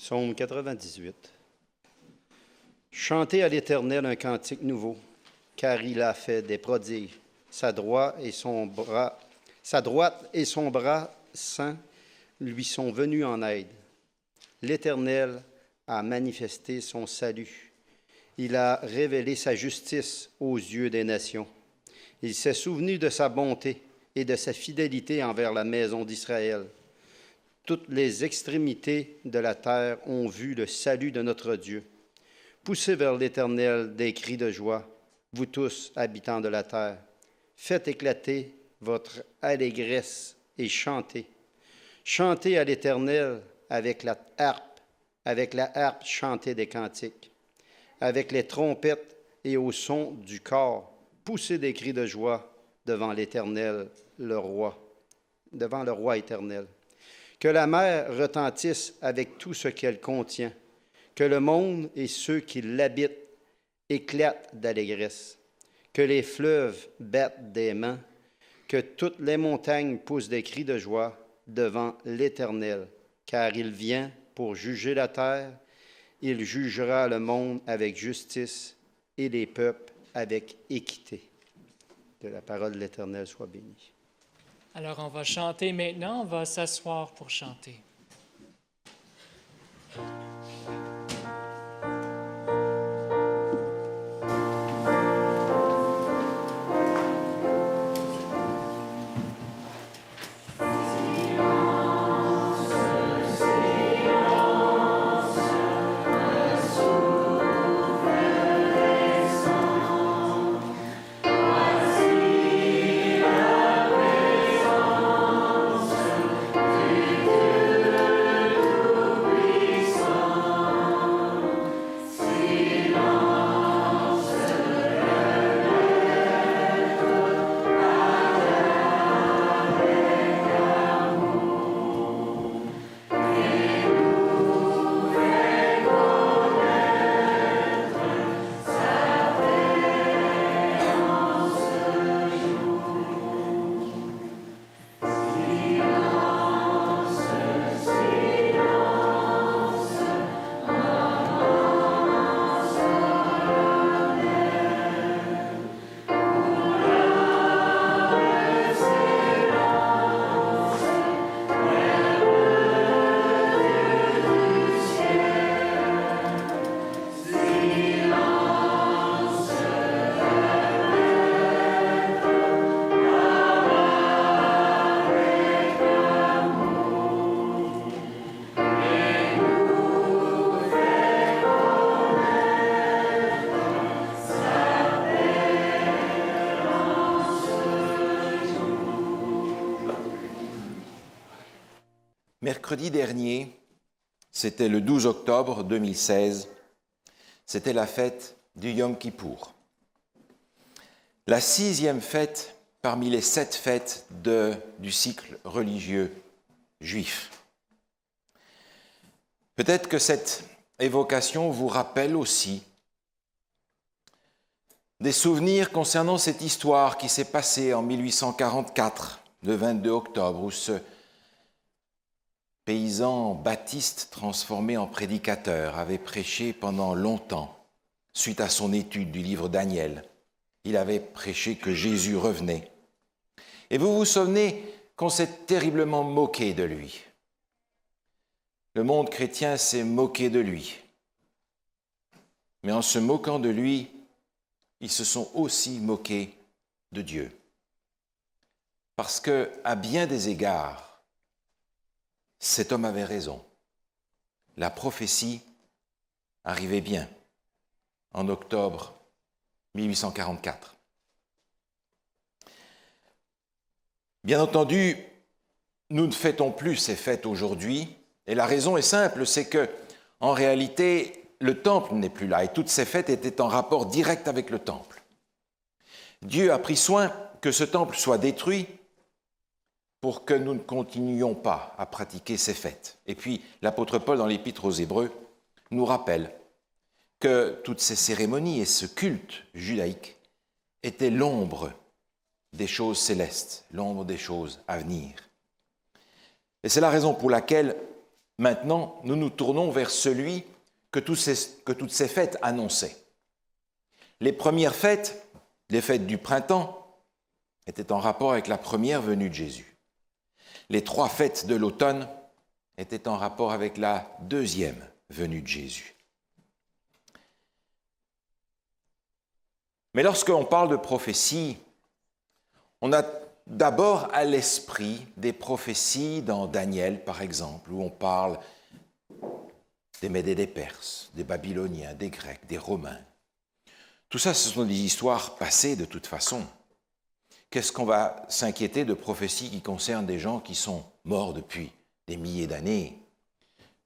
Psaume 98. Chantez à l'Éternel un cantique nouveau, car il a fait des prodiges. Sa droite et son bras saint lui sont venus en aide. L'Éternel a manifesté son salut. Il a révélé sa justice aux yeux des nations. Il s'est souvenu de sa bonté et de sa fidélité envers la maison d'Israël. Toutes les extrémités de la terre ont vu le salut de notre Dieu. Poussez vers l'Éternel des cris de joie, vous tous, habitants de la terre. Faites éclater votre allégresse et chantez. Chantez à l'Éternel avec la harpe chantez des cantiques. Avec les trompettes et au son du cor, poussez des cris de joie devant l'Éternel, devant le Roi éternel. Que la mer retentisse avec tout ce qu'elle contient, que le monde et ceux qui l'habitent éclatent d'allégresse, que les fleuves battent des mains, que toutes les montagnes poussent des cris de joie devant l'Éternel, car il vient pour juger la terre, il jugera le monde avec justice et les peuples avec équité. Que la parole de l'Éternel soit bénie. Alors on va chanter maintenant, on va s'asseoir pour chanter. Mercredi dernier, c'était le 12 octobre 2016, c'était la fête du Yom Kippour. La 6e fête parmi les 7 fêtes du cycle religieux juif. Peut-être que cette évocation vous rappelle aussi des souvenirs concernant cette histoire qui s'est passée en 1844, le 22 octobre, où ce paysan baptiste transformé en prédicateur avait prêché pendant longtemps, suite à son étude du livre Daniel. Il avait prêché que Jésus revenait. Et vous vous souvenez qu'on s'est terriblement moqué de lui. Le monde chrétien s'est moqué de lui. Mais en se moquant de lui, ils se sont aussi moqués de Dieu. Parce que, à bien des égards, cet homme avait raison. La prophétie arrivait bien en octobre 1844. Bien entendu, nous ne fêtons plus ces fêtes aujourd'hui, et la raison est simple, c'est que, en réalité, le temple n'est plus là, et toutes ces fêtes étaient en rapport direct avec le temple. Dieu a pris soin que ce temple soit détruit pour que nous ne continuions pas à pratiquer ces fêtes. Et puis, l'apôtre Paul, dans l'Épître aux Hébreux, nous rappelle que toutes ces cérémonies et ce culte judaïque étaient l'ombre des choses célestes, l'ombre des choses à venir. Et c'est la raison pour laquelle maintenant, nous nous tournons vers celui que toutes ces fêtes annonçaient. Les premières fêtes, les fêtes du printemps, étaient en rapport avec la première venue de Jésus. Les 3 fêtes de l'automne étaient en rapport avec la deuxième venue de Jésus. Mais lorsqu'on parle de prophétie, on a d'abord à l'esprit des prophéties dans Daniel, par exemple, où on parle des Mèdes et des Perses, des Babyloniens, des Grecs, des Romains. Tout ça, ce sont des histoires passées de toute façon. Qu'est-ce qu'on va s'inquiéter de prophéties qui concernent des gens qui sont morts depuis des milliers d'années?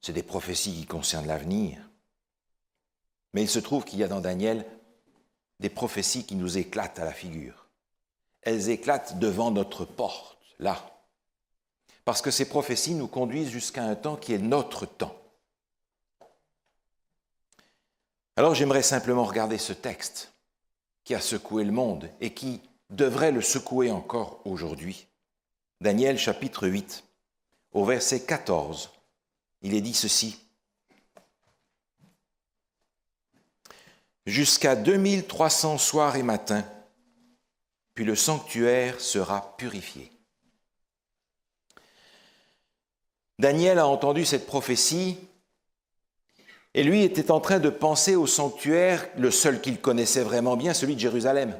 C'est des prophéties qui concernent l'avenir. Mais il se trouve qu'il y a dans Daniel des prophéties qui nous éclatent à la figure. Elles éclatent devant notre porte, là. Parce que ces prophéties nous conduisent jusqu'à un temps qui est notre temps. Alors j'aimerais simplement regarder ce texte qui a secoué le monde et qui devrait le secouer encore aujourd'hui. Daniel chapitre 8, au verset 14, il est dit ceci. Jusqu'à 2300 soirs et matins, puis le sanctuaire sera purifié. Daniel a entendu cette prophétie et lui était en train de penser au sanctuaire, le seul qu'il connaissait vraiment bien, celui de Jérusalem.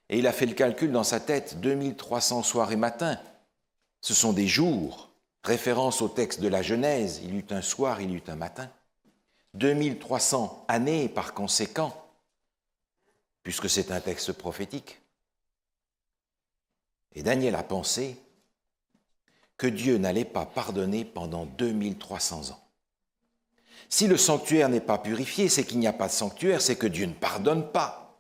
Et il a fait le calcul dans sa tête, 2300 soirs et matins, ce sont des jours, référence au texte de la Genèse, il y eut un soir, il y eut un matin. 2300 années par conséquent, puisque c'est un texte prophétique. Et Daniel a pensé que Dieu n'allait pas pardonner pendant 2300 ans. Si le sanctuaire n'est pas purifié, c'est qu'il n'y a pas de sanctuaire, c'est que Dieu ne pardonne pas.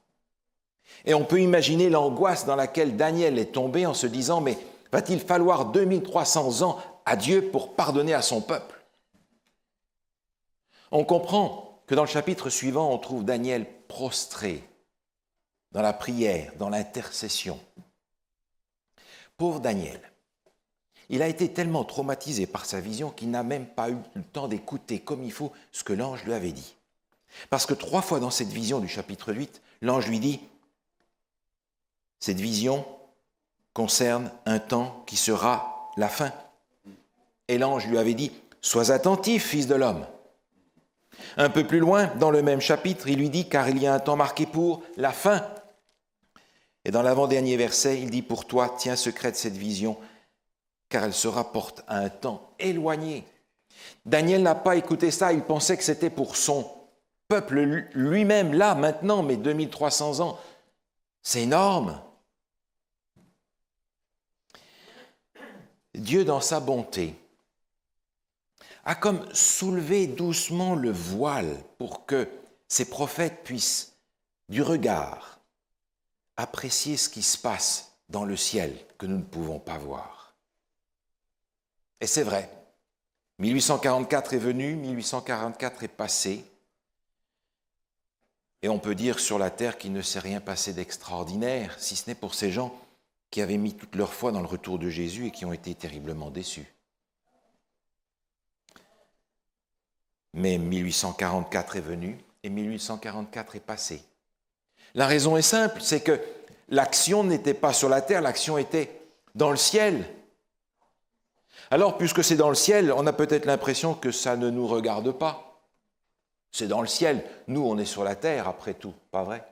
Et on peut imaginer l'angoisse dans laquelle Daniel est tombé en se disant « Mais va-t-il falloir 2300 ans à Dieu pour pardonner à son peuple ?» On comprend que dans le chapitre suivant, on trouve Daniel prostré dans la prière, dans l'intercession. Pauvre Daniel, il a été tellement traumatisé par sa vision qu'il n'a même pas eu le temps d'écouter comme il faut ce que l'ange lui avait dit. Parce que 3 fois dans cette vision du chapitre 8, l'ange lui dit « Cette vision concerne un temps qui sera la fin. » Et l'ange lui avait dit « Sois attentif, fils de l'homme. » Un peu plus loin, dans le même chapitre, il lui dit « Car il y a un temps marqué pour la fin. » Et dans l'avant-dernier verset, il dit « Pour toi, tiens secrète cette vision, car elle se rapporte à un temps éloigné. » Daniel n'a pas écouté ça, il pensait que c'était pour son peuple lui-même, là, maintenant, mais 2300 ans. C'est énorme. Dieu, dans sa bonté, a comme soulevé doucement le voile pour que ces prophètes puissent, du regard, apprécier ce qui se passe dans le ciel que nous ne pouvons pas voir. Et c'est vrai, 1844 est venu, 1844 est passé, et on peut dire sur la terre qu'il ne s'est rien passé d'extraordinaire, si ce n'est pour ces gens qui avaient mis toute leur foi dans le retour de Jésus et qui ont été terriblement déçus. Mais 1844 est venu et 1844 est passé. La raison est simple, c'est que l'action n'était pas sur la terre, l'action était dans le ciel. Alors, puisque c'est dans le ciel, on a peut-être l'impression que ça ne nous regarde pas. C'est dans le ciel. Nous, on est sur la terre, après tout, pas vrai?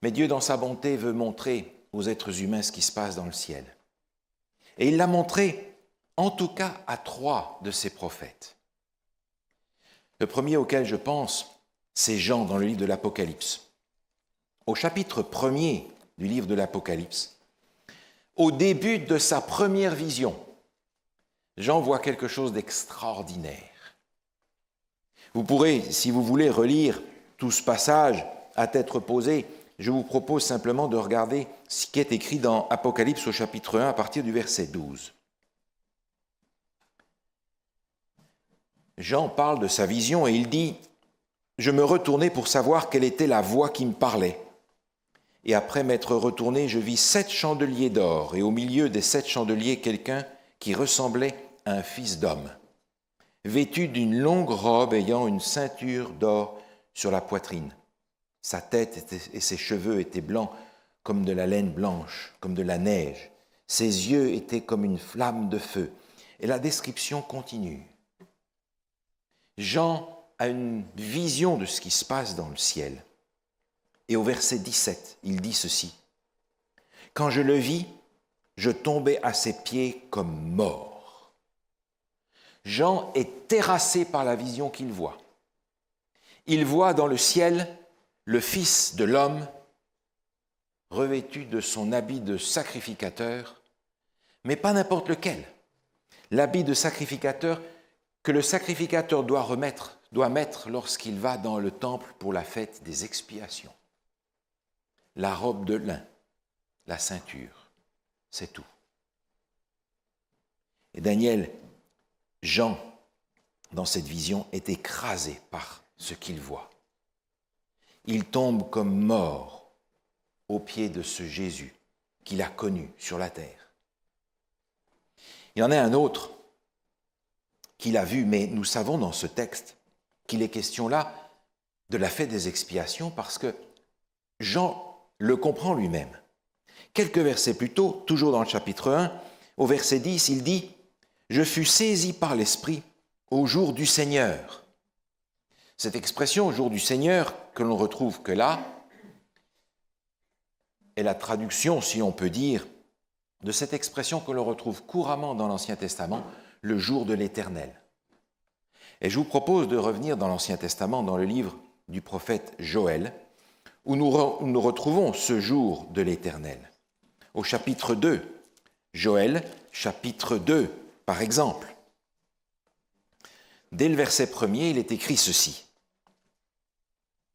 Mais Dieu, dans sa bonté, veut montrer aux êtres humains ce qui se passe dans le ciel. Et il l'a montré, en tout cas, à 3 de ses prophètes. Le premier auquel je pense, c'est Jean dans le livre de l'Apocalypse. Au chapitre 1er du livre de l'Apocalypse, au début de sa première vision, Jean voit quelque chose d'extraordinaire. Vous pourrez, si vous voulez, relire tout ce passage à tête reposée. Je vous propose simplement de regarder ce qui est écrit dans Apocalypse au chapitre 1 à partir du verset 12. Jean parle de sa vision et il dit « Je me retournai pour savoir quelle était la voix qui me parlait. Et après m'être retourné, je vis 7 chandeliers d'or, et au milieu des 7 chandeliers, quelqu'un qui ressemblait à un fils d'homme, vêtu d'une longue robe ayant une ceinture d'or sur la poitrine. Sa tête et ses cheveux étaient blancs comme de la laine blanche, comme de la neige. Ses yeux étaient comme une flamme de feu. Et la description continue. Jean a une vision de ce qui se passe dans le ciel. Et au verset 17, il dit ceci. « Quand je le vis, je tombai à ses pieds comme mort. » Jean est terrassé par la vision qu'il voit. Il voit dans le ciel le Fils de l'homme revêtu de son habit de sacrificateur, mais pas n'importe lequel. L'habit de sacrificateur que le sacrificateur doit mettre lorsqu'il va dans le temple pour la fête des expiations. La robe de lin, la ceinture, c'est tout. Et Daniel, Jean, dans cette vision, est écrasé par ce qu'il voit. Il tombe comme mort aux pieds de ce Jésus qu'il a connu sur la terre. Il y en a un autre qu'il a vu, mais nous savons dans ce texte qu'il est question là de la fête des expiations parce que Jean le comprend lui-même. Quelques versets plus tôt, toujours dans le chapitre 1, au verset 10, il dit « Je fus saisi par l'Esprit au jour du Seigneur ». Cette expression « au jour du Seigneur » que l'on retrouve que là est la traduction, si on peut dire, de cette expression que l'on retrouve couramment dans l'Ancien Testament, le jour de l'Éternel. Et je vous propose de revenir dans l'Ancien Testament, dans le livre du prophète Joël, où nous retrouvons ce jour de l'Éternel. Au chapitre 2, Joël, chapitre 2, par exemple. Dès le verset 1er, il est écrit ceci.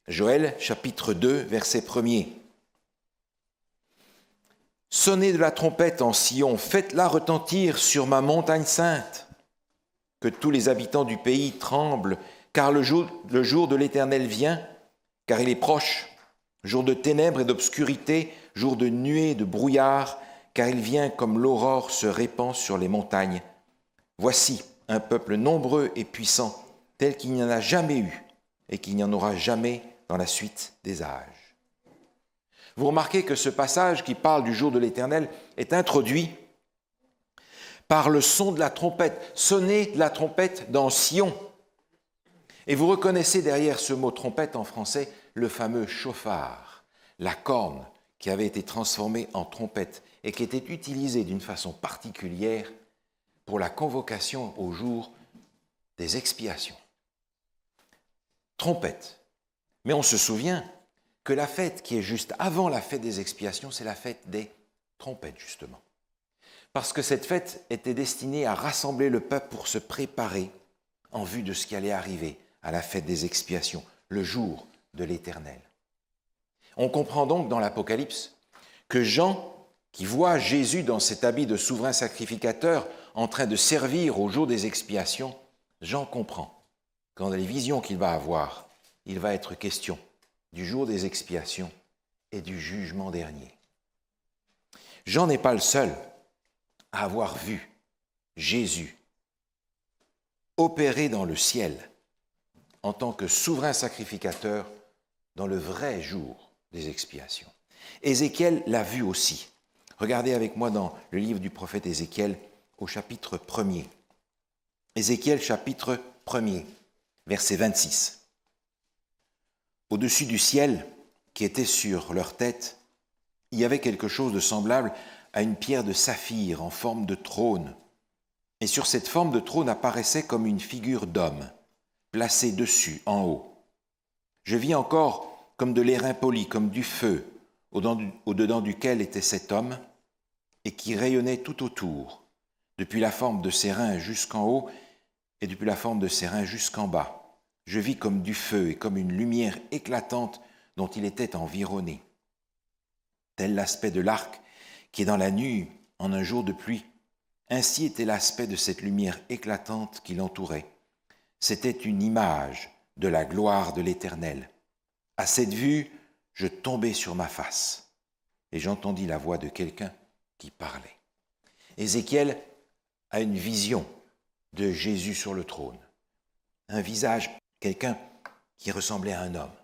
Joël, chapitre 2, verset 1er. « Sonnez de la trompette en Sion, faites-la retentir sur ma montagne sainte. Que tous les habitants du pays tremblent, car le jour de l'Éternel vient, car il est proche. Jour de ténèbres et d'obscurité, jour de nuée et de brouillard, car il vient comme l'aurore se répand sur les montagnes. Voici un peuple nombreux et puissant, tel qu'il n'y en a jamais eu et qu'il n'y en aura jamais dans la suite des âges. » Vous remarquez que ce passage qui parle du jour de l'Éternel est introduit par le son de la trompette. Sonnez de la trompette dans Sion. Et vous reconnaissez derrière ce mot trompette en français le fameux chauffard, la corne qui avait été transformée en trompette et qui était utilisée d'une façon particulière pour la convocation au jour des expiations. Trompette. Mais on se souvient que la fête qui est juste avant la fête des expiations, c'est la fête des trompettes, justement. Parce que cette fête était destinée à rassembler le peuple pour se préparer en vue de ce qui allait arriver à la fête des expiations, le jour de l'Éternel. On comprend donc dans l'Apocalypse que Jean, qui voit Jésus dans cet habit de souverain sacrificateur en train de servir au jour des expiations, Jean comprend que dans les visions qu'il va avoir, il va être question du jour des expiations et du jugement dernier. Jean n'est pas le seul à avoir vu Jésus opérer dans le ciel en tant que souverain sacrificateur dans le vrai jour des expiations. Ézéchiel l'a vu aussi. Regardez avec moi dans le livre du prophète Ézéchiel au chapitre 1er. Ézéchiel chapitre 1er, verset 26. Au-dessus du ciel qui était sur leur tête, il y avait quelque chose de semblable à une pierre de saphir en forme de trône. Et sur cette forme de trône apparaissait comme une figure d'homme, placée dessus, en haut. Je vis encore comme de l'airain poli, comme du feu, au-dedans duquel était cet homme, et qui rayonnait tout autour, depuis la forme de ses reins jusqu'en haut, et depuis la forme de ses reins jusqu'en bas. Je vis comme du feu et comme une lumière éclatante dont il était environné. Tel l'aspect de l'arc qui est dans la nuit en un jour de pluie. Ainsi était l'aspect de cette lumière éclatante qui l'entourait. C'était une image de la gloire de l'Éternel. À cette vue, je tombai sur ma face et j'entendis la voix de quelqu'un qui parlait. Ézéchiel a une vision de Jésus sur le trône. Un visage, quelqu'un qui ressemblait à un homme.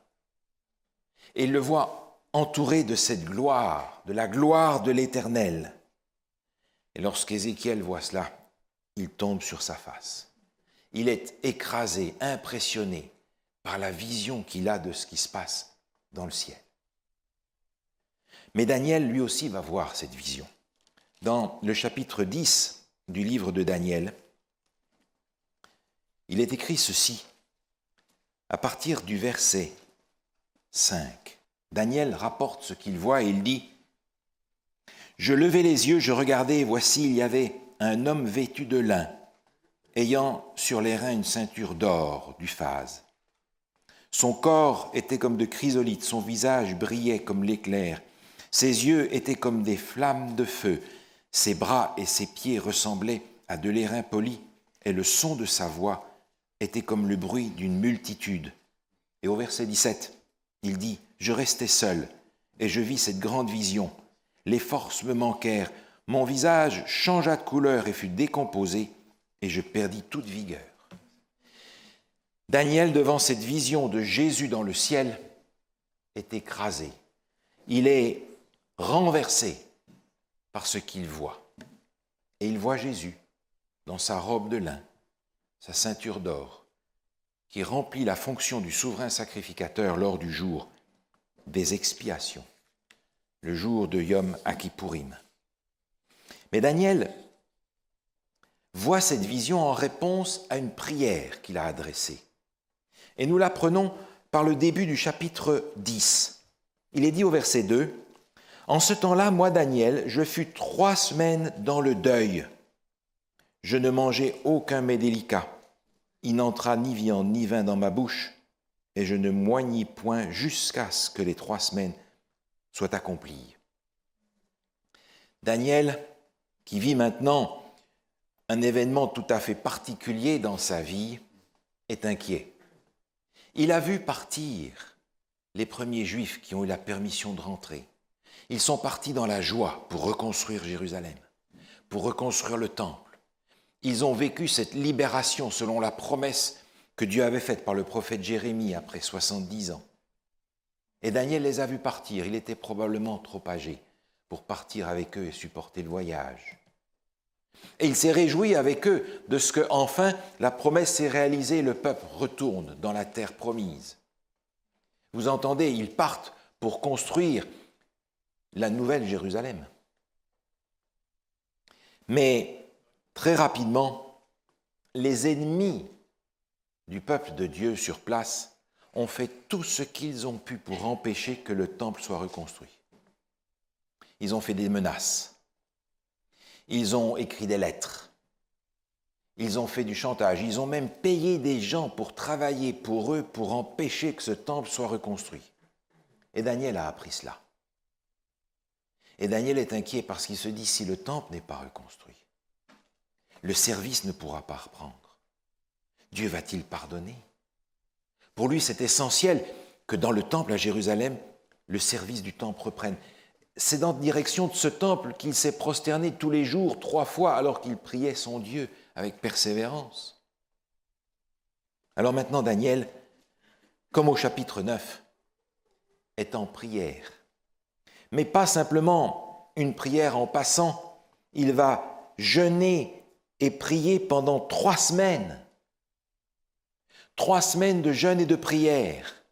Et il le voit entouré de cette gloire, de la gloire de l'Éternel. Et lorsqu'Ézéchiel voit cela, il tombe sur sa face. Il est écrasé, impressionné par la vision qu'il a de ce qui se passe dans le ciel. Mais Daniel, lui aussi, va voir cette vision. Dans le chapitre 10 du livre de Daniel, il est écrit ceci, à partir du verset 5. Daniel rapporte ce qu'il voit et il dit « Je levai les yeux, je regardai, et voici, il y avait un homme vêtu de lin, ayant sur les reins une ceinture d'or, du phase. Son corps était comme de chrysolite, son visage brillait comme l'éclair, ses yeux étaient comme des flammes de feu, ses bras et ses pieds ressemblaient à de l'airain poli, et le son de sa voix était comme le bruit d'une multitude. » Et au verset 17, il dit « Je restai seul, et je vis cette grande vision. Les forces me manquèrent, mon visage changea de couleur et fut décomposé, et je perdis toute vigueur. » Daniel, devant cette vision de Jésus dans le ciel, est écrasé. Il est renversé par ce qu'il voit. Et il voit Jésus dans sa robe de lin, sa ceinture d'or, qui remplit la fonction du souverain sacrificateur lors du jour des expiations, le jour de Yom Kippourim. Mais Daniel voit cette vision en réponse à une prière qu'il a adressée. Et nous l'apprenons par le début du chapitre 10. Il est dit au verset 2, « En ce temps-là, moi, Daniel, je fus 3 semaines dans le deuil. Je ne mangeai aucun mets délicat. Il n'entra ni viande ni vin dans ma bouche, et je ne moignis point jusqu'à ce que les 3 semaines soient accomplies. » Daniel, qui vit maintenant un événement tout à fait particulier dans sa vie, est inquiet. Il a vu partir les premiers Juifs qui ont eu la permission de rentrer. Ils sont partis dans la joie pour reconstruire Jérusalem, pour reconstruire le temple. Ils ont vécu cette libération selon la promesse que Dieu avait faite par le prophète Jérémie après 70 ans. Et Daniel les a vus partir. Il était probablement trop âgé pour partir avec eux et supporter le voyage. Et il s'est réjoui avec eux de ce que, enfin, la promesse s'est réalisée et le peuple retourne dans la terre promise. Vous entendez, ils partent pour construire la nouvelle Jérusalem. Mais très rapidement, les ennemis du peuple de Dieu sur place ont fait tout ce qu'ils ont pu pour empêcher que le temple soit reconstruit. Ils ont fait des menaces. Ils ont écrit des lettres. Ils ont fait du chantage. Ils ont même payé des gens pour travailler pour eux, pour empêcher que ce temple soit reconstruit. Et Daniel a appris cela. Et Daniel est inquiet parce qu'il se dit, si le temple n'est pas reconstruit, le service ne pourra pas reprendre. Dieu va-t-il pardonner? Pour lui, c'est essentiel que dans le temple à Jérusalem, le service du temple reprenne. C'est dans la direction de ce temple qu'il s'est prosterné tous les jours, 3 fois, alors qu'il priait son Dieu avec persévérance. Alors maintenant, Daniel, comme au chapitre 9, est en prière. Mais pas simplement une prière en passant, il va jeûner et prier pendant 3 semaines. 3 semaines de jeûne et de prière.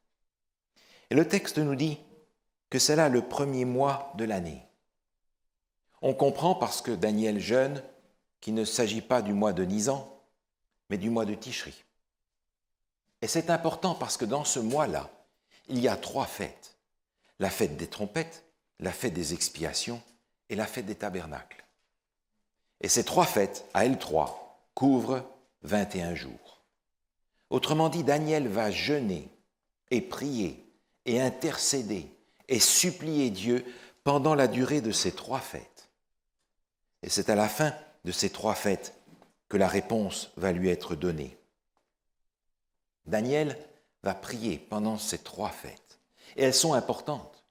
Et le texte nous dit que c'est là le premier mois de l'année. On comprend parce que Daniel jeûne qu'il ne s'agit pas du mois de Nisan, mais du mois de Tishri. Et c'est important parce que dans ce mois-là, il y a 3 fêtes. La fête des trompettes, la fête des expiations et la fête des tabernacles. Et ces 3 fêtes, à elles 3, couvrent 21 jours. Autrement dit, Daniel va jeûner et prier et intercéder et supplier Dieu pendant la durée de ces 3 fêtes. Et c'est à la fin de ces 3 fêtes que la réponse va lui être donnée. Daniel va prier pendant ces 3 fêtes. Et elles sont importantes.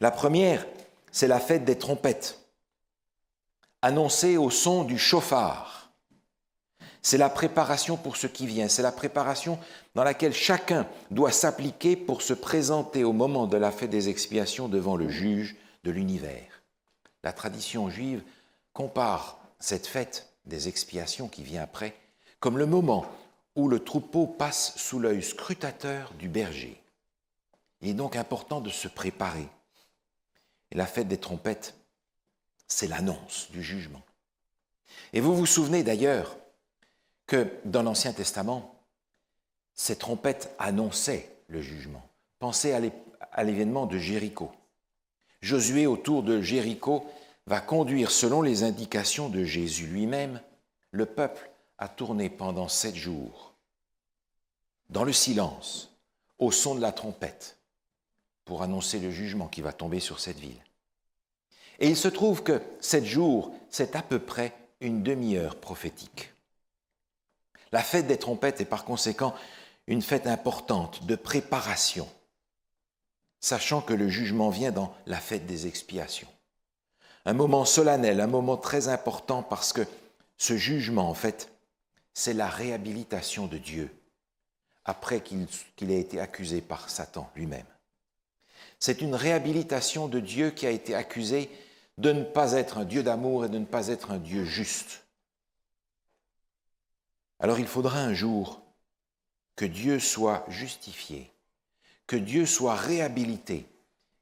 La première, c'est la fête des trompettes, annoncée au son du chauffard. C'est la préparation pour ce qui vient, c'est la préparation dans laquelle chacun doit s'appliquer pour se présenter au moment de la fête des expiations devant le juge de l'univers. La tradition juive compare cette fête des expiations qui vient après comme le moment où le troupeau passe sous l'œil scrutateur du berger. Il est donc important de se préparer. Et la fête des trompettes, c'est l'annonce du jugement. Et vous vous souvenez d'ailleurs que dans l'Ancien Testament, ces trompettes annonçaient le jugement. Pensez à l'événement de Jéricho. Josué, autour de Jéricho, va conduire, selon les indications de Jésus lui-même, le peuple à tourner pendant 7 jours, dans le silence, au son de la trompette, pour annoncer le jugement qui va tomber sur cette ville. Et il se trouve que 7 jours, c'est à peu près une demi-heure prophétique. La fête des trompettes est par conséquent une fête importante de préparation, sachant que le jugement vient dans la fête des expiations. Un moment solennel, un moment très important parce que ce jugement, en fait, c'est la réhabilitation de Dieu après qu'il ait été accusé par Satan lui-même. C'est une réhabilitation de Dieu qui a été accusé de ne pas être un Dieu d'amour et de ne pas être un Dieu juste. Alors il faudra un jour que Dieu soit justifié, que Dieu soit réhabilité.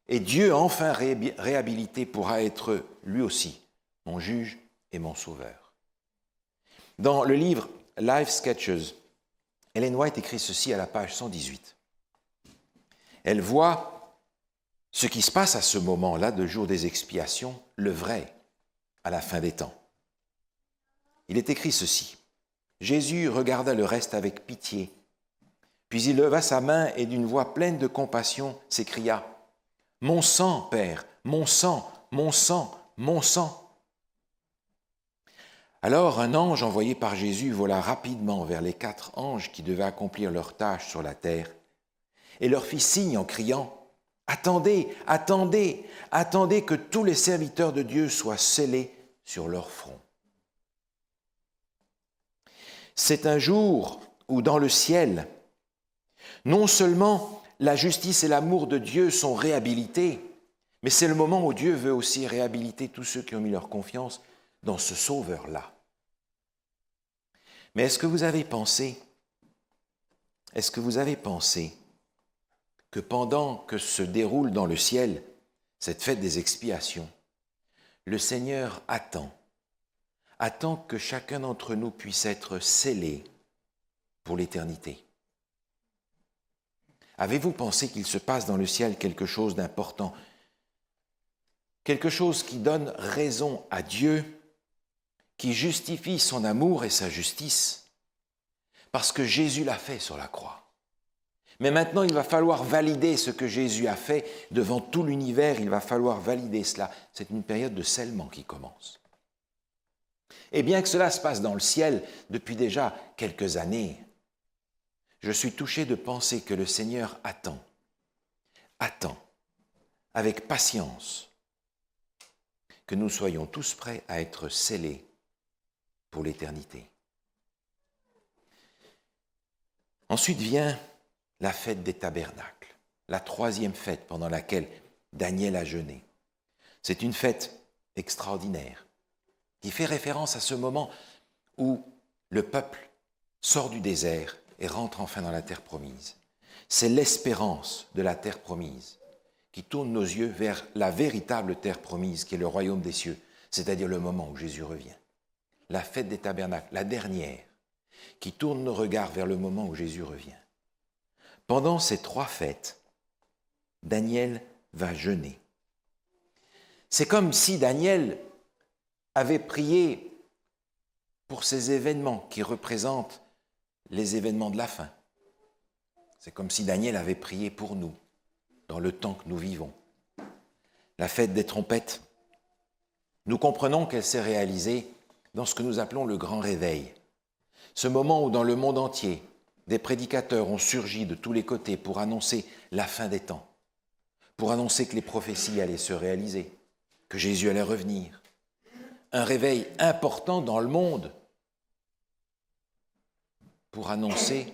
Et Dieu, enfin réhabilité, pourra être lui aussi mon juge et mon sauveur. Dans le livre Life Sketches, Ellen White écrit ceci à la page 118. Elle voit ce qui se passe à ce moment-là, de jour des expiations, le vrai, à la fin des temps. Il est écrit ceci. Jésus regarda le reste avec pitié, puis il leva sa main et d'une voix pleine de compassion s'écria « Mon sang, Père, mon sang, mon sang, mon sang !» Alors un ange envoyé par Jésus vola rapidement vers les 4 anges qui devaient accomplir leur tâche sur la terre et leur fit signe en criant « Attendez, attendez, attendez que tous les serviteurs de Dieu soient scellés sur leur front. » C'est un jour où dans le ciel, non seulement la justice et l'amour de Dieu sont réhabilités, mais c'est le moment où Dieu veut aussi réhabiliter tous ceux qui ont mis leur confiance dans ce Sauveur-là. Mais est-ce que vous avez pensé que pendant que se déroule dans le ciel cette fête des expiations, le Seigneur attend que chacun d'entre nous puisse être scellé pour l'éternité? Avez-vous pensé qu'il se passe dans le ciel quelque chose d'important, quelque chose qui donne raison à Dieu, qui justifie son amour et sa justice, parce que Jésus l'a fait sur la croix. Mais maintenant, il va falloir valider ce que Jésus a fait devant tout l'univers, il va falloir valider cela. C'est une période de scellement qui commence. Et bien que cela se passe dans le ciel depuis déjà quelques années, je suis touché de penser que le Seigneur attend avec patience que nous soyons tous prêts à être scellés pour l'éternité. Ensuite vient la fête des tabernacles, la 3e fête pendant laquelle Daniel a jeûné. C'est une fête extraordinaire qui fait référence à ce moment où le peuple sort du désert et rentre enfin dans la terre promise. C'est l'espérance de la terre promise qui tourne nos yeux vers la véritable terre promise qui est le royaume des cieux, c'est-à-dire le moment où Jésus revient. La fête des tabernacles, la dernière, qui tourne nos regards vers le moment où Jésus revient. Pendant ces 3 fêtes, Daniel va jeûner. C'est comme si Daniel avait prié pour ces événements qui représentent les événements de la fin. C'est comme si Daniel avait prié pour nous, dans le temps que nous vivons. La fête des trompettes, nous comprenons qu'elle s'est réalisée dans ce que nous appelons le grand réveil. Ce moment où dans le monde entier, des prédicateurs ont surgi de tous les côtés pour annoncer la fin des temps, pour annoncer que les prophéties allaient se réaliser, que Jésus allait revenir. Un réveil important dans le monde. pour annoncer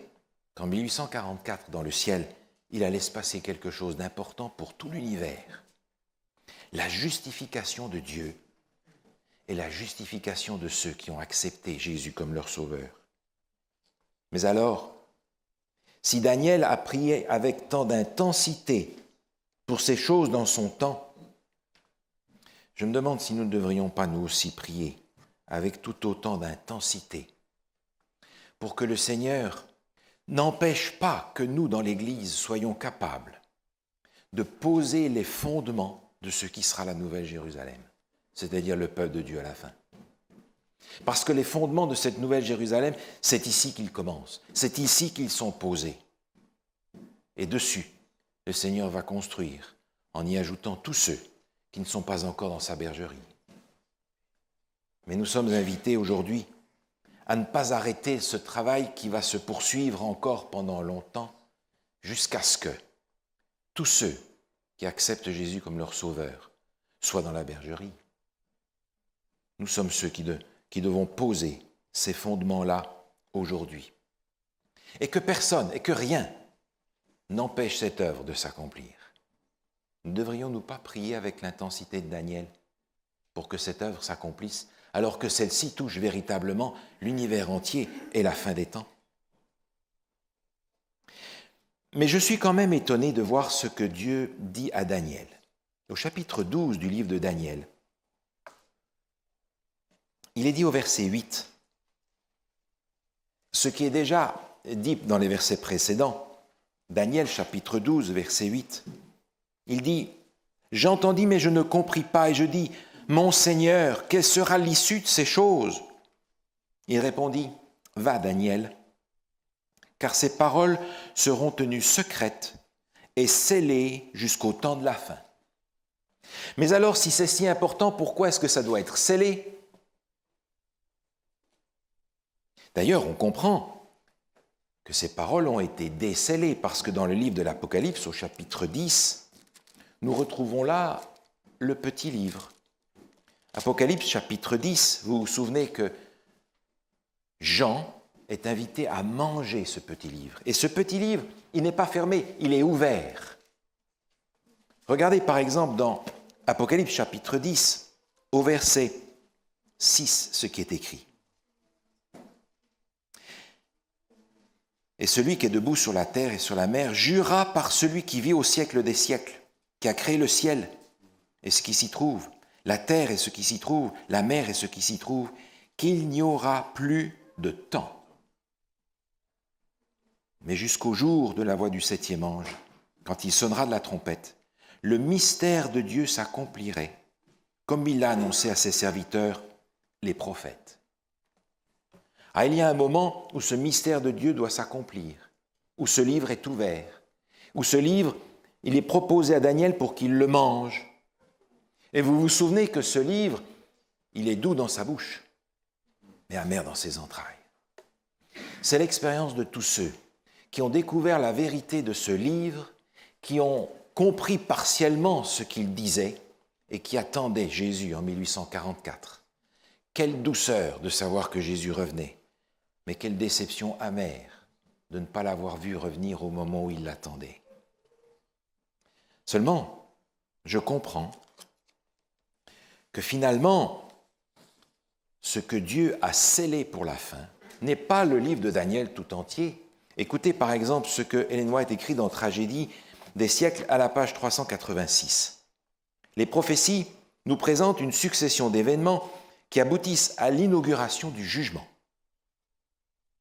qu'en 1844, dans le ciel, il allait se passer quelque chose d'important pour tout l'univers. La justification de Dieu et la justification de ceux qui ont accepté Jésus comme leur sauveur. Mais alors, si Daniel a prié avec tant d'intensité pour ces choses dans son temps, je me demande si nous ne devrions pas nous aussi prier avec tout autant d'intensité pour que le Seigneur n'empêche pas que nous, dans l'Église, soyons capables de poser les fondements de ce qui sera la Nouvelle Jérusalem, c'est-à-dire le peuple de Dieu à la fin. Parce que les fondements de cette Nouvelle Jérusalem, c'est ici qu'ils commencent, c'est ici qu'ils sont posés. Et dessus, le Seigneur va construire en y ajoutant tous ceux qui ne sont pas encore dans sa bergerie. Mais nous sommes invités aujourd'hui à ne pas arrêter ce travail qui va se poursuivre encore pendant longtemps, jusqu'à ce que tous ceux qui acceptent Jésus comme leur sauveur soient dans la bergerie. Nous sommes ceux qui devons poser ces fondements-là aujourd'hui. Et que personne et que rien n'empêche cette œuvre de s'accomplir. Ne devrions-nous pas prier avec l'intensité de Daniel pour que cette œuvre s'accomplisse, alors que celle-ci touche véritablement l'univers entier et la fin des temps? Mais je suis quand même étonné de voir ce que Dieu dit à Daniel. Au chapitre 12 du livre de Daniel, il est dit au verset 8, ce qui est déjà dit dans les versets précédents, Daniel chapitre 12, verset 8, il dit « J'entendis, mais je ne compris pas, et je dis, mon Seigneur, quelle sera l'issue de ces choses ?» Il répondit, « Va, Daniel, car ces paroles seront tenues secrètes et scellées jusqu'au temps de la fin. » Mais alors, si c'est si important, pourquoi est-ce que ça doit être scellé? D'ailleurs, on comprend que ces paroles ont été décellées, parce que dans le livre de l'Apocalypse, au chapitre 10, nous retrouvons là le petit livre. Apocalypse chapitre 10, vous vous souvenez que Jean est invité à manger ce petit livre. Et ce petit livre, il n'est pas fermé, il est ouvert. Regardez par exemple dans Apocalypse chapitre 10, au verset 6, ce qui est écrit. Et celui qui est debout sur la terre et sur la mer jura par celui qui vit au siècle des siècles, qui a créé le ciel et ce qui s'y trouve, la terre et ce qui s'y trouve, la mer et ce qui s'y trouve, qu'il n'y aura plus de temps. Mais jusqu'au jour de la voix du septième ange, quand il sonnera de la trompette, le mystère de Dieu s'accomplirait, comme il l'a annoncé à ses serviteurs, les prophètes. Ah, il y a un moment où ce mystère de Dieu doit s'accomplir, où ce livre est ouvert, où ce livre, il est proposé à Daniel pour qu'il le mange. Et vous vous souvenez que ce livre, il est doux dans sa bouche, mais amer dans ses entrailles. C'est l'expérience de tous ceux qui ont découvert la vérité de ce livre, qui ont compris partiellement ce qu'il disait et qui attendaient Jésus en 1844. Quelle douceur de savoir que Jésus revenait, mais quelle déception amère de ne pas l'avoir vu revenir au moment où il l'attendait. Seulement, je comprends que finalement, ce que Dieu a scellé pour la fin n'est pas le livre de Daniel tout entier. Écoutez par exemple ce que Ellen White écrit dans Tragédie des siècles à la page 386. Les prophéties nous présentent une succession d'événements qui aboutissent à l'inauguration du jugement.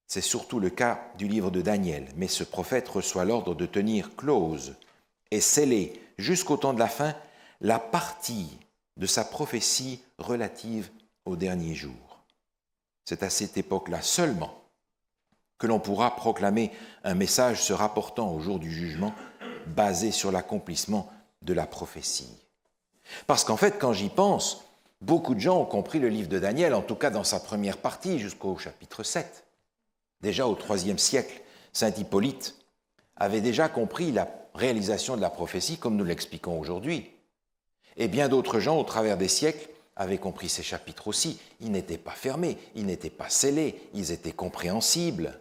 C'est surtout le cas du livre de Daniel, mais ce prophète reçoit l'ordre de tenir close et sceller jusqu'au temps de la fin la partie de sa prophétie relative au dernier jour. C'est à cette époque-là seulement que l'on pourra proclamer un message se rapportant au jour du jugement basé sur l'accomplissement de la prophétie. Parce qu'en fait, quand j'y pense, beaucoup de gens ont compris le livre de Daniel, en tout cas dans sa première partie, jusqu'au chapitre 7. Déjà au IIIe siècle, saint Hippolyte avait déjà compris la réalisation de la prophétie comme nous l'expliquons aujourd'hui. Et bien d'autres gens, au travers des siècles, avaient compris ces chapitres aussi. Ils n'étaient pas fermés, ils n'étaient pas scellés, ils étaient compréhensibles.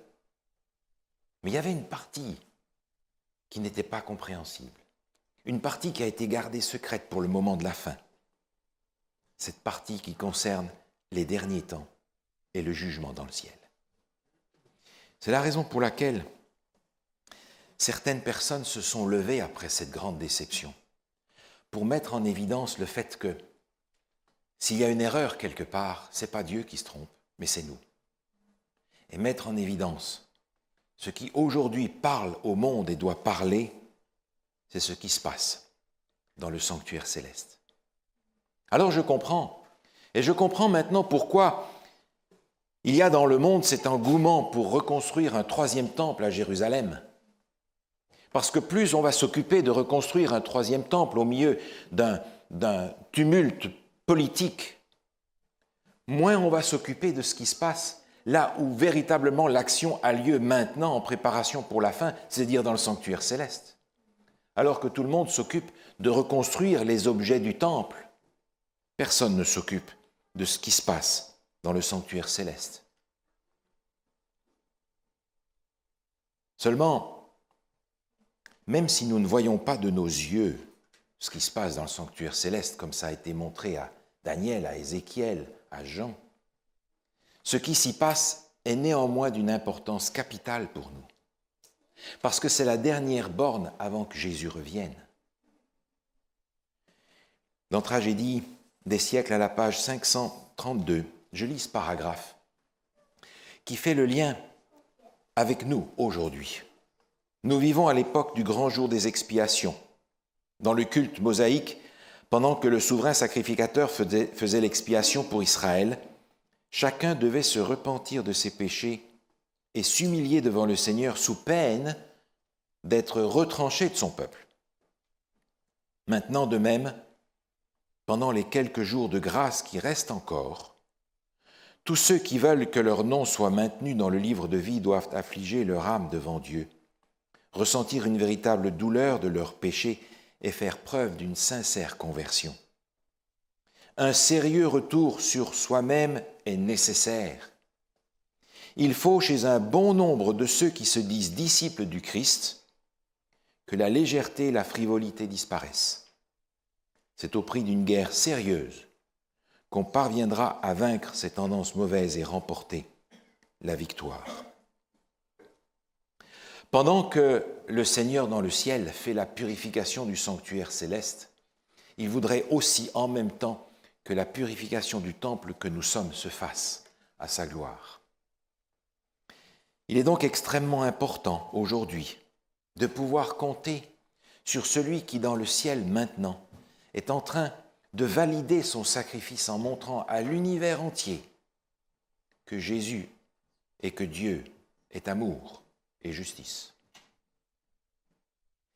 Mais il y avait une partie qui n'était pas compréhensible. Une partie qui a été gardée secrète pour le moment de la fin. Cette partie qui concerne les derniers temps et le jugement dans le ciel. C'est la raison pour laquelle certaines personnes se sont levées après cette grande déception pour mettre en évidence le fait que s'il y a une erreur quelque part, ce n'est pas Dieu qui se trompe, mais c'est nous. Et mettre en évidence ce qui aujourd'hui parle au monde et doit parler, c'est ce qui se passe dans le sanctuaire céleste. Alors je comprends, et je comprends maintenant pourquoi il y a dans le monde cet engouement pour reconstruire un troisième temple à Jérusalem. Parce que plus on va s'occuper de reconstruire un troisième temple au milieu d'un tumulte politique, moins on va s'occuper de ce qui se passe là où véritablement l'action a lieu maintenant en préparation pour la fin, c'est-à-dire dans le sanctuaire céleste. Alors que tout le monde s'occupe de reconstruire les objets du temple, personne ne s'occupe de ce qui se passe dans le sanctuaire céleste. Seulement, même si nous ne voyons pas de nos yeux ce qui se passe dans le sanctuaire céleste, comme ça a été montré à Daniel, à Ézéchiel, à Jean, ce qui s'y passe est néanmoins d'une importance capitale pour nous, parce que c'est la dernière borne avant que Jésus revienne. Dans Tragédie des siècles, à la page 532, je lis ce paragraphe qui fait le lien avec nous aujourd'hui. Nous vivons à l'époque du grand jour des expiations. Dans le culte mosaïque, pendant que le souverain sacrificateur faisait l'expiation pour Israël, chacun devait se repentir de ses péchés et s'humilier devant le Seigneur sous peine d'être retranché de son peuple. Maintenant, de même, pendant les quelques jours de grâce qui restent encore, tous ceux qui veulent que leur nom soit maintenu dans le livre de vie doivent affliger leur âme devant Dieu, ressentir une véritable douleur de leurs péchés et faire preuve d'une sincère conversion. Un sérieux retour sur soi-même est nécessaire. Il faut, chez un bon nombre de ceux qui se disent disciples du Christ, que la légèreté et la frivolité disparaissent. C'est au prix d'une guerre sérieuse qu'on parviendra à vaincre ces tendances mauvaises et remporter la victoire. Pendant que le Seigneur dans le ciel fait la purification du sanctuaire céleste, il voudrait aussi en même temps que la purification du temple que nous sommes se fasse à sa gloire. Il est donc extrêmement important aujourd'hui de pouvoir compter sur celui qui dans le ciel maintenant est en train de valider son sacrifice en montrant à l'univers entier que Jésus et que Dieu est amour et justice.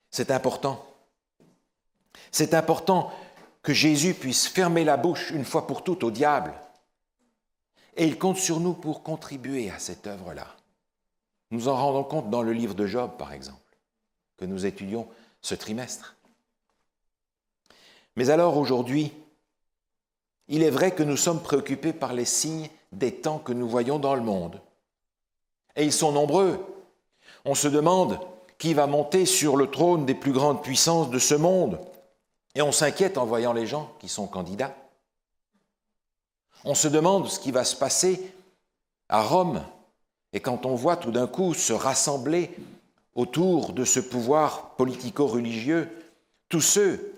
C'est important. C'est important que Jésus puisse fermer la bouche une fois pour toutes au diable. Et il compte sur nous pour contribuer à cette œuvre-là. Nous en rendons compte dans le livre de Job, par exemple, que nous étudions ce trimestre. Mais alors aujourd'hui, il est vrai que nous sommes préoccupés par les signes des temps que nous voyons dans le monde. Et ils sont nombreux. On se demande qui va monter sur le trône des plus grandes puissances de ce monde. Et on s'inquiète en voyant les gens qui sont candidats. On se demande ce qui va se passer à Rome. Et quand on voit tout d'un coup se rassembler autour de ce pouvoir politico-religieux tous ceux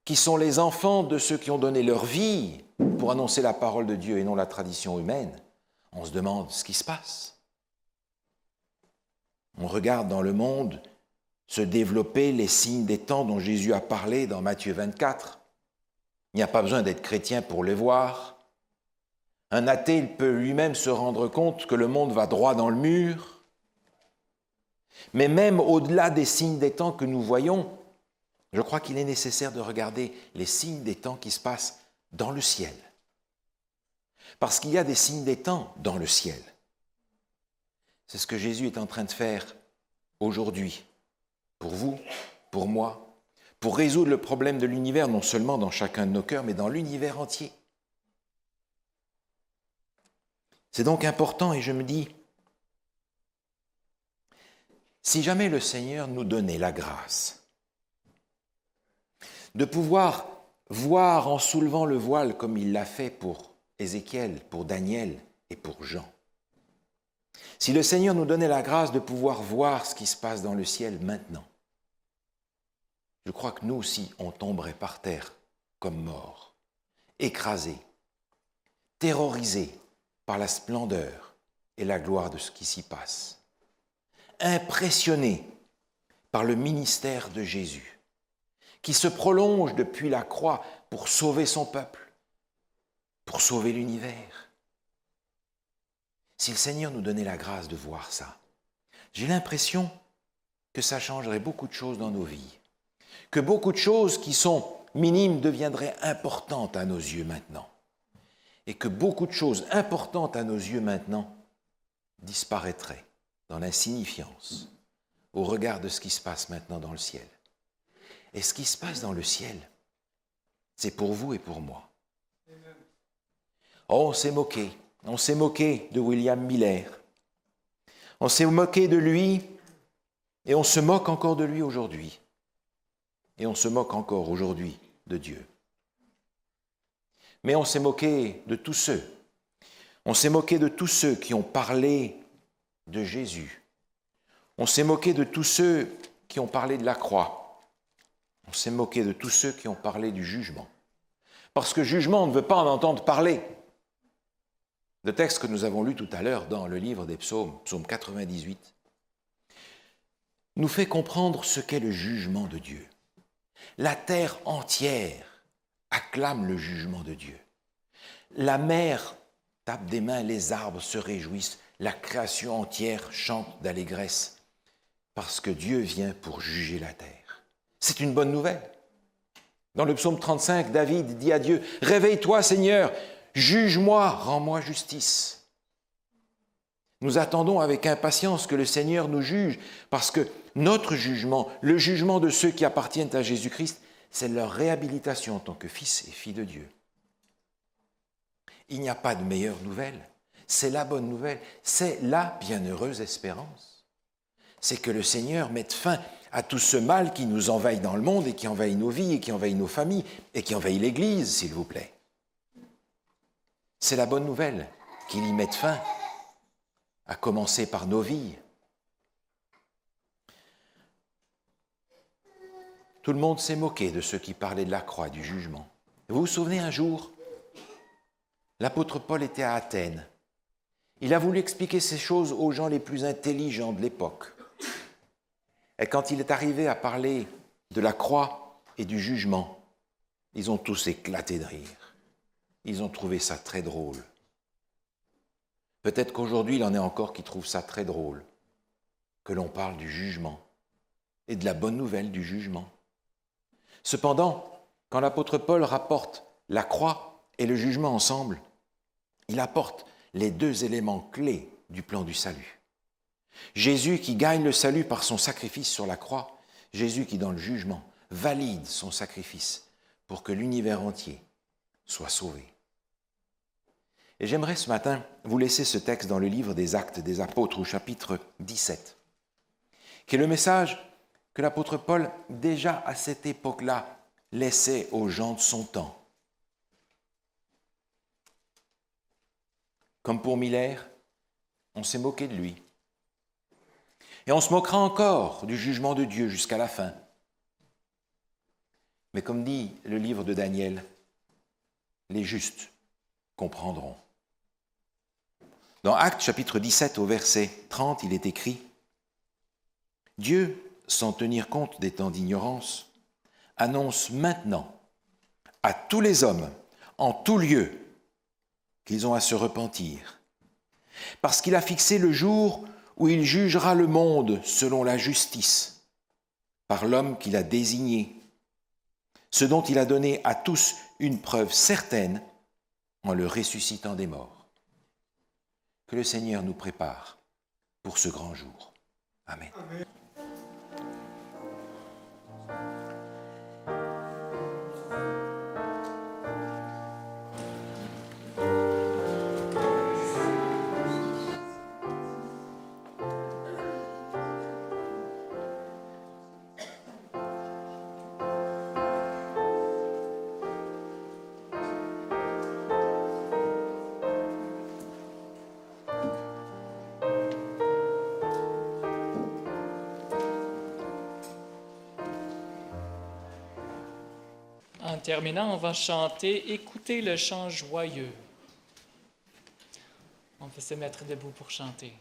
qui sont les enfants de ceux qui ont donné leur vie pour annoncer la parole de Dieu et non la tradition humaine, on se demande ce qui se passe. On regarde dans le monde se développer les signes des temps dont Jésus a parlé dans Matthieu 24. Il n'y a pas besoin d'être chrétien pour les voir. Un athée, il peut lui-même se rendre compte que le monde va droit dans le mur. Mais même au-delà des signes des temps que nous voyons, je crois qu'il est nécessaire de regarder les signes des temps qui se passent dans le ciel. Parce qu'il y a des signes des temps dans le ciel. C'est ce que Jésus est en train de faire aujourd'hui, pour vous, pour moi, pour résoudre le problème de l'univers, non seulement dans chacun de nos cœurs, mais dans l'univers entier. C'est donc important, et je me dis, Si jamais le Seigneur nous donnait la grâce de pouvoir voir en soulevant le voile comme il l'a fait pour Ézéchiel, pour Daniel et pour Jean, si le Seigneur nous donnait la grâce de pouvoir voir ce qui se passe dans le ciel maintenant, je crois que nous aussi, on tomberait par terre comme morts, écrasés, terrorisés par la splendeur et la gloire de ce qui s'y passe, impressionnés par le ministère de Jésus, qui se prolonge depuis la croix pour sauver son peuple, pour sauver l'univers. Si le Seigneur nous donnait la grâce de voir ça, j'ai l'impression que ça changerait beaucoup de choses dans nos vies, que beaucoup de choses qui sont minimes deviendraient importantes à nos yeux maintenant, et que beaucoup de choses importantes à nos yeux maintenant disparaîtraient dans l'insignifiance au regard de ce qui se passe maintenant dans le ciel. Et ce qui se passe dans le ciel, c'est pour vous et pour moi. Oh, on s'est moqué de William Miller, on s'est moqué de lui, et on se moque encore de lui aujourd'hui. Et on se moque encore aujourd'hui de Dieu. Mais on s'est moqué de tous ceux. On s'est moqué de tous ceux qui ont parlé de Jésus. On s'est moqué de tous ceux qui ont parlé de la croix. On s'est moqué de tous ceux qui ont parlé du jugement. Parce que jugement, on ne veut pas en entendre parler. Le texte que nous avons lu tout à l'heure dans le livre des psaumes, psaume 98, nous fait comprendre ce qu'est le jugement de Dieu. La terre entière acclame le jugement de Dieu. La mer tape des mains, les arbres se réjouissent, la création entière chante d'allégresse, parce que Dieu vient pour juger la terre. C'est une bonne nouvelle. Dans le psaume 35, David dit à Dieu, « Réveille-toi, Seigneur, juge-moi, rends-moi justice. » Nous attendons avec impatience que le Seigneur nous juge, parce que notre jugement, le jugement de ceux qui appartiennent à Jésus-Christ, c'est leur réhabilitation en tant que fils et filles de Dieu. Il n'y a pas de meilleure nouvelle. C'est la bonne nouvelle, c'est la bienheureuse espérance. C'est que le Seigneur mette fin à tout ce mal qui nous envahit dans le monde et qui envahit nos vies et qui envahit nos familles et qui envahit l'Église, s'il vous plaît. C'est la bonne nouvelle qu'il y mette fin, à commencer par nos vies. Tout le monde s'est moqué de ceux qui parlaient de la croix, du jugement. Vous vous souvenez un jour, l'apôtre Paul était à Athènes. Il a voulu expliquer ces choses aux gens les plus intelligents de l'époque. Et quand il est arrivé à parler de la croix et du jugement, ils ont tous éclaté de rire. Ils ont trouvé ça très drôle. Peut-être qu'aujourd'hui, il en est encore qui trouvent ça très drôle, que l'on parle du jugement et de la bonne nouvelle du jugement. Cependant, quand l'apôtre Paul rapporte la croix et le jugement ensemble, il apporte les deux éléments clés du plan du salut. Jésus qui gagne le salut par son sacrifice sur la croix, Jésus qui dans le jugement valide son sacrifice pour que l'univers entier soit sauvé. Et j'aimerais ce matin vous laisser ce texte dans le livre des Actes des Apôtres au chapitre 17, qui est le message que l'apôtre Paul, déjà à cette époque-là, laissait aux gens de son temps. Comme pour Miller, on s'est moqué de lui. Et on se moquera encore du jugement de Dieu jusqu'à la fin. Mais comme dit le livre de Daniel, les justes comprendront. Dans Actes chapitre 17 au verset 30, il est écrit « Dieu, sans tenir compte des temps d'ignorance, annonce maintenant à tous les hommes, en tout lieu, qu'ils ont à se repentir, parce qu'il a fixé le jour où il jugera le monde selon la justice, par l'homme qu'il a désigné, ce dont il a donné à tous une preuve certaine en le ressuscitant des morts. » Que le Seigneur nous prépare pour ce grand jour. Amen. Amen. terminant, on va chanter « Écoutez le chant joyeux ». On peut se mettre debout pour chanter.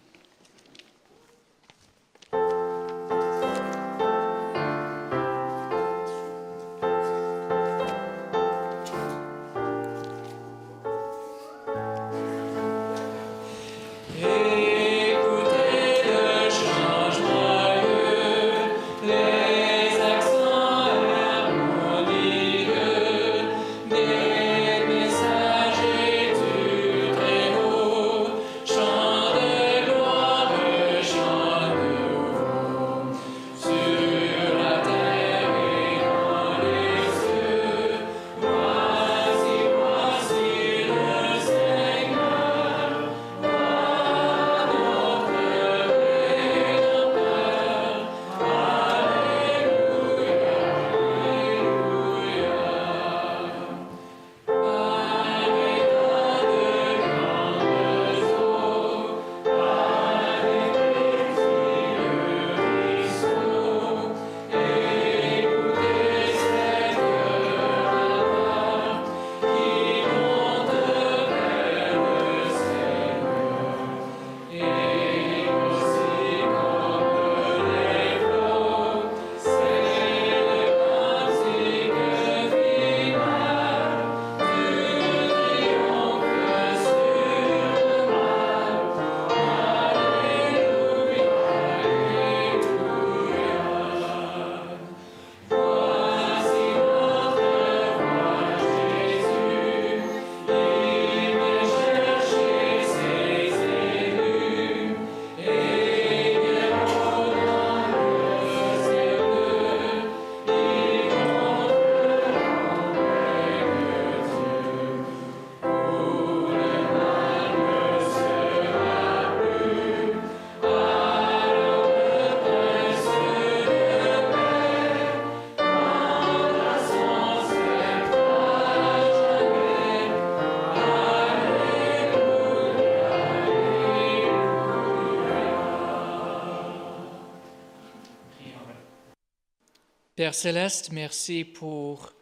Père Céleste, merci pour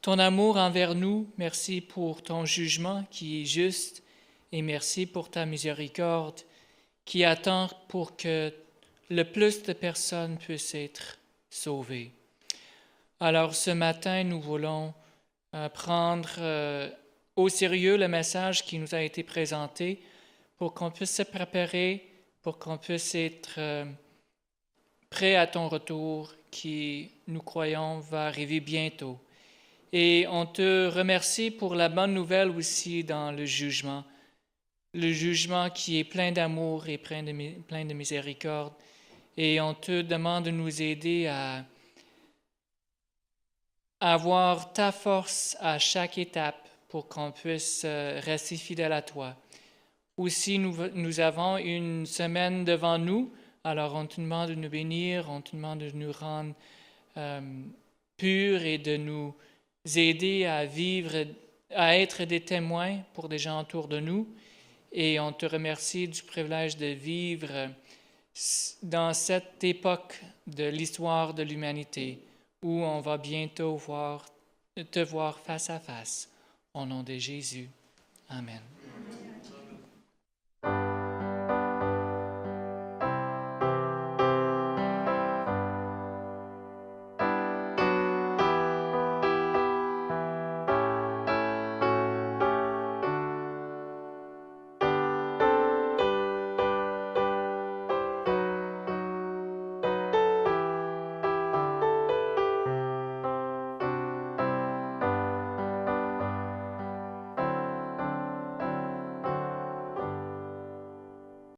ton amour envers nous, merci pour ton jugement qui est juste et merci pour ta miséricorde qui attend pour que le plus de personnes puissent être sauvées. Alors ce matin, nous voulons prendre au sérieux le message qui nous a été présenté pour qu'on puisse se préparer, pour qu'on puisse être prêt à ton retour qui, nous croyons, va arriver bientôt. Et on te remercie pour la bonne nouvelle aussi dans le jugement qui est plein d'amour et plein de miséricorde. Et on te demande de nous aider à avoir ta force à chaque étape pour qu'on puisse rester fidèle à toi. Aussi, nous avons une semaine devant nous. Alors, on te demande de nous bénir, on te demande de nous rendre purs et de nous aider à vivre, à être des témoins pour des gens autour de nous. Et on te remercie du privilège de vivre dans cette époque de l'histoire de l'humanité où on va bientôt te voir face à face. Au nom de Jésus. Amen.